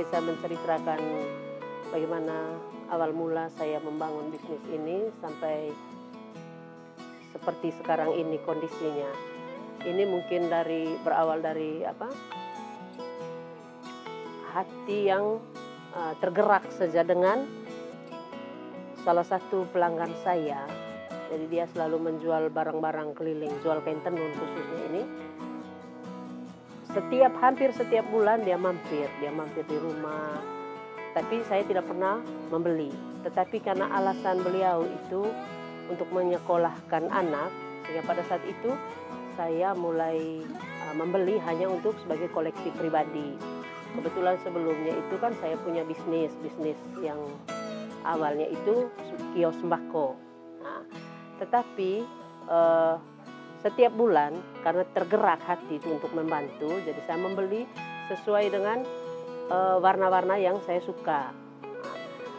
bisa menceritakan bagaimana awal mula saya membangun bisnis ini sampai seperti sekarang ini kondisinya. Ini mungkin berawal dari hati yang tergerak saja dengan salah satu pelanggan saya. Jadi dia selalu menjual barang-barang keliling, jual kain tenun khususnya ini. Hampir setiap bulan dia mampir di rumah. Tapi saya tidak pernah membeli. Tetapi karena alasan beliau itu untuk menyekolahkan anak, sehingga pada saat itu saya mulai membeli hanya untuk sebagai koleksi pribadi. Kebetulan sebelumnya itu kan saya punya bisnis yang awalnya itu kios sembako. Nah, tetapi setiap bulan karena tergerak hati itu untuk membantu, jadi saya membeli sesuai dengan warna-warna yang saya suka.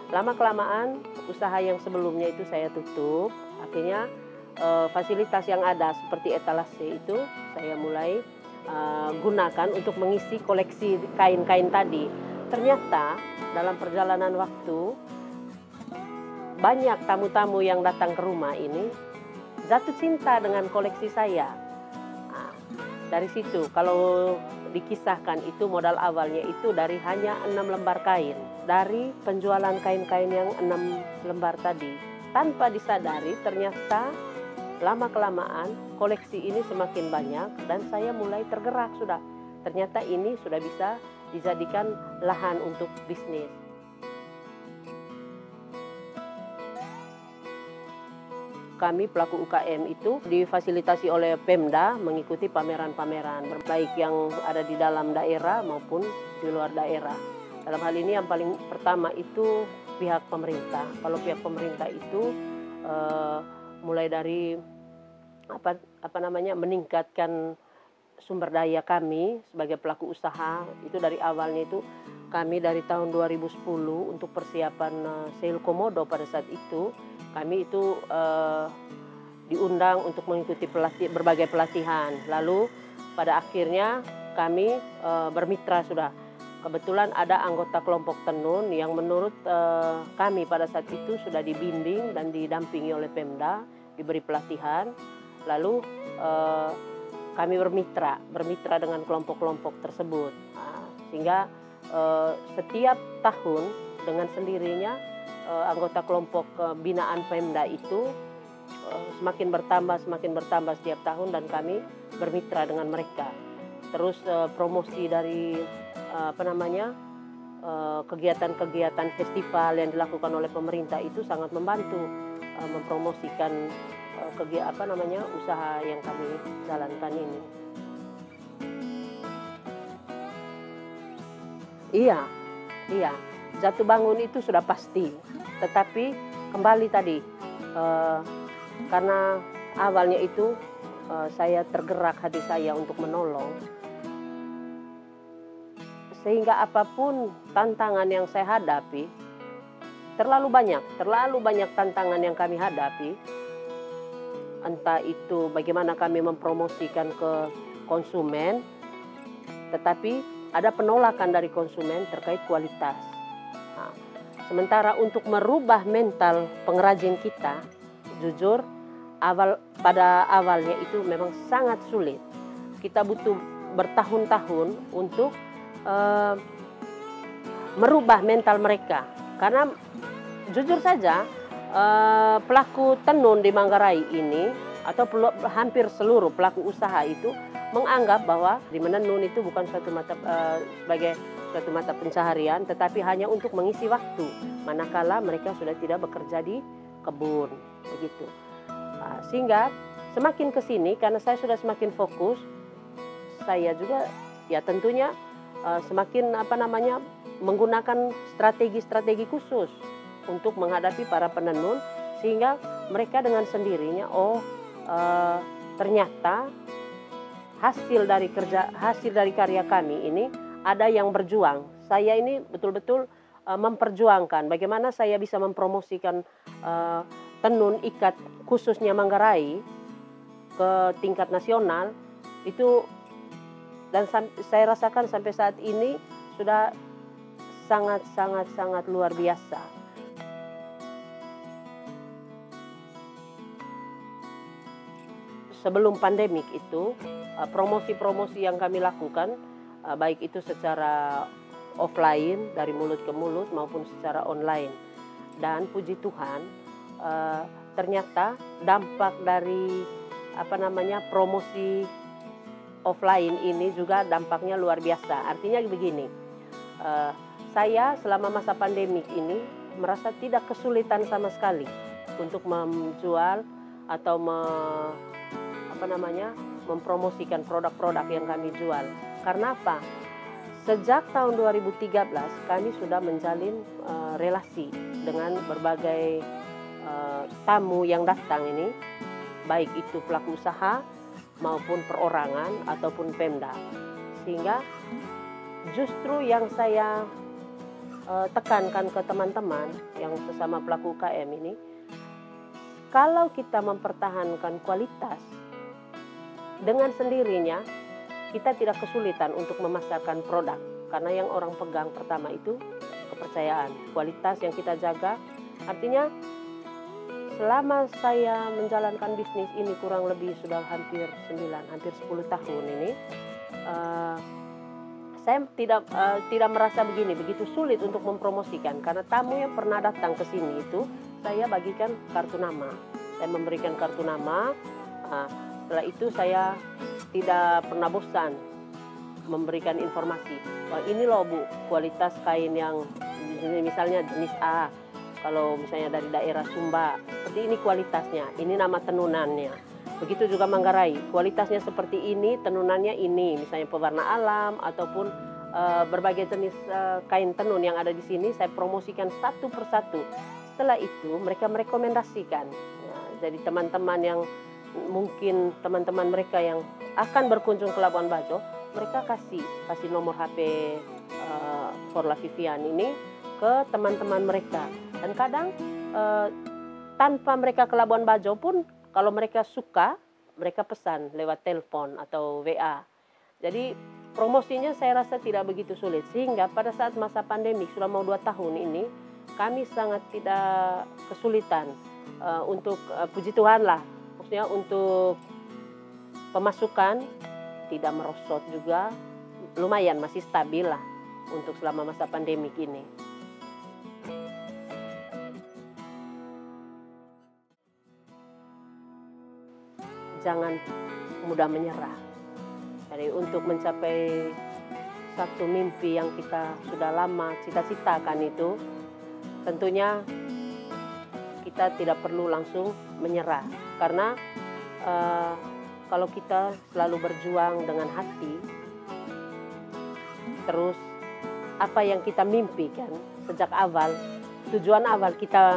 Lama-kelamaan usaha yang sebelumnya itu saya tutup, akhirnya fasilitas yang ada seperti etalase itu saya mulai gunakan untuk mengisi koleksi kain-kain tadi. Ternyata dalam perjalanan waktu banyak tamu-tamu yang datang ke rumah ini jatuh cinta dengan koleksi saya. Nah, dari situ kalau dikisahkan itu modal awalnya itu dari hanya 6 lembar kain. Dari penjualan kain-kain yang 6 lembar tadi. Tanpa disadari ternyata lama-kelamaan koleksi ini semakin banyak dan saya mulai tergerak sudah. Ternyata ini sudah bisa dijadikan lahan untuk bisnis. Kami pelaku UKM itu difasilitasi oleh Pemda mengikuti pameran-pameran baik yang ada di dalam daerah maupun di luar daerah. Dalam hal ini yang paling pertama itu pihak pemerintah. Kalau pihak pemerintah itu mulai dari meningkatkan sumber daya kami sebagai pelaku usaha. Itu dari awalnya itu kami dari tahun 2010 untuk persiapan Sale Komodo pada saat itu kami itu diundang untuk mengikuti berbagai pelatihan. Lalu pada akhirnya kami bermitra sudah. Kebetulan ada anggota kelompok tenun yang menurut kami pada saat itu sudah dibimbing dan didampingi oleh Pemda, diberi pelatihan. Lalu kami bermitra dengan kelompok-kelompok tersebut. Nah, sehingga setiap tahun dengan sendirinya anggota kelompok binaan Pemda itu semakin bertambah setiap tahun dan kami bermitra dengan mereka. Terus promosi dari kegiatan-kegiatan festival yang dilakukan oleh pemerintah itu sangat membantu mempromosikan usaha yang kami jalankan ini. Iya. Jatuh bangun itu sudah pasti, tetapi kembali tadi karena awalnya itu saya tergerak hati saya untuk menolong, sehingga apapun tantangan yang saya hadapi, terlalu banyak tantangan yang kami hadapi, entah itu bagaimana kami mempromosikan ke konsumen, tetapi ada penolakan dari konsumen terkait kualitas. Nah, sementara untuk merubah mental pengrajin kita, jujur pada awalnya itu memang sangat sulit. Kita butuh bertahun-tahun untuk merubah mental mereka. Karena jujur saja pelaku tenun di Manggarai ini atau hampir seluruh pelaku usaha itu menganggap bahwa di menenun itu bukan sebagai suatu mata pencaharian, tetapi hanya untuk mengisi waktu manakala mereka sudah tidak bekerja di kebun, begitu. Nah, sehingga semakin ke sini karena saya sudah semakin fokus, saya juga ya tentunya semakin menggunakan strategi-strategi khusus untuk menghadapi para penenun, sehingga mereka dengan sendirinya ternyata hasil dari karya kami ini ada yang berjuang. Saya ini betul-betul memperjuangkan bagaimana saya bisa mempromosikan tenun ikat khususnya Manggarai ke tingkat nasional itu, dan saya rasakan sampai saat ini sudah sangat luar biasa. Sebelum pandemik itu, promosi-promosi yang kami lakukan, baik itu secara offline dari mulut ke mulut maupun secara online. Dan puji Tuhan, ternyata dampak dari promosi offline ini juga dampaknya luar biasa. Artinya begini, saya selama masa pandemik ini merasa tidak kesulitan sama sekali untuk menjual atau mempromosikan produk-produk yang kami jual. Karena apa? Sejak tahun 2013 kami sudah menjalin relasi dengan berbagai tamu yang datang ini, baik itu pelaku usaha maupun perorangan ataupun Pemda. Sehingga justru yang saya tekankan ke teman-teman yang sesama pelaku UKM ini, kalau kita mempertahankan kualitas, dengan sendirinya kita tidak kesulitan untuk memasarkan produk. Karena yang orang pegang pertama itu kepercayaan, kualitas yang kita jaga. Artinya selama saya menjalankan bisnis ini kurang lebih sudah hampir 10 tahun ini, saya tidak merasa begitu sulit untuk mempromosikan. Karena tamu yang pernah datang ke sini itu saya bagikan kartu nama. Saya memberikan kartu nama. Setelah itu saya tidak pernah bosan memberikan informasi. Wah, ini loh Bu, kualitas kain yang misalnya jenis A. Kalau misalnya dari daerah Sumba, seperti ini kualitasnya, ini nama tenunannya. Begitu juga Manggarai, kualitasnya seperti ini, tenunannya ini, misalnya pewarna alam ataupun berbagai jenis kain tenun yang ada di sini, saya promosikan satu persatu. Setelah itu mereka merekomendasikan. Nah, jadi teman-teman yang mungkin teman-teman mereka yang akan berkunjung ke Labuan Bajo, mereka kasih nomor HP Forla Vivian ini ke teman-teman mereka. Dan kadang tanpa mereka ke Labuan Bajo pun, kalau mereka suka, mereka pesan lewat telepon atau WA. Jadi promosinya saya rasa tidak begitu sulit. Sehingga pada saat masa pandemi sudah mau 2 tahun ini, kami sangat tidak kesulitan untuk puji Tuhan lah. Maksudnya untuk pemasukan tidak merosot juga, lumayan masih stabil lah untuk selama masa pandemik ini. Jangan mudah menyerah. Jadi untuk mencapai satu mimpi yang kita sudah lama cita-citakan itu, tentunya kita tidak perlu langsung menyerah. Karena kalau kita selalu berjuang dengan hati, terus apa yang kita mimpikan sejak awal, tujuan awal kita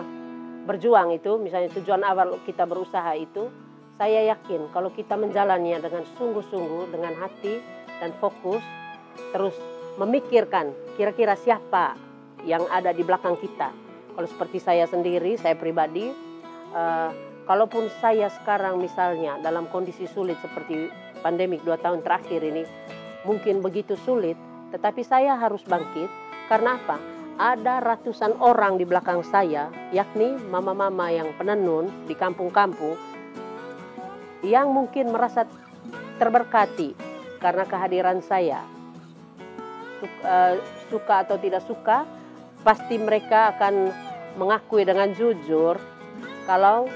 berjuang itu, misalnya tujuan awal kita berusaha itu, saya yakin kalau kita menjalannya dengan sungguh-sungguh, dengan hati dan fokus, terus memikirkan kira-kira siapa yang ada di belakang kita. Kalau seperti saya sendiri, saya pribadi, kalaupun saya sekarang misalnya dalam kondisi sulit seperti pandemik 2 tahun terakhir ini, mungkin begitu sulit, tetapi saya harus bangkit. Karena apa? Ada ratusan orang di belakang saya, yakni mama-mama yang penenun di kampung-kampung, yang mungkin merasa terberkati karena kehadiran saya. Suka atau tidak suka, pasti mereka akan mengakui dengan jujur kalau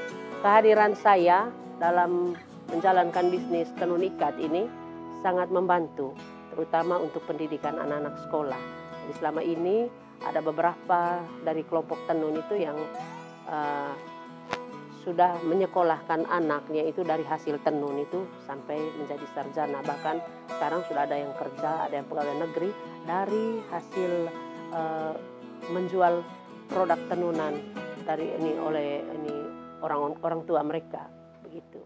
kehadiran saya dalam menjalankan bisnis tenun ikat ini sangat membantu, terutama untuk pendidikan anak-anak sekolah. Jadi selama ini ada beberapa dari kelompok tenun itu yang sudah menyekolahkan anaknya itu dari hasil tenun itu sampai menjadi sarjana. Bahkan sekarang sudah ada yang kerja, ada yang pegawai negeri dari hasil menjual produk tenunan dari oleh orang tua mereka, begitu.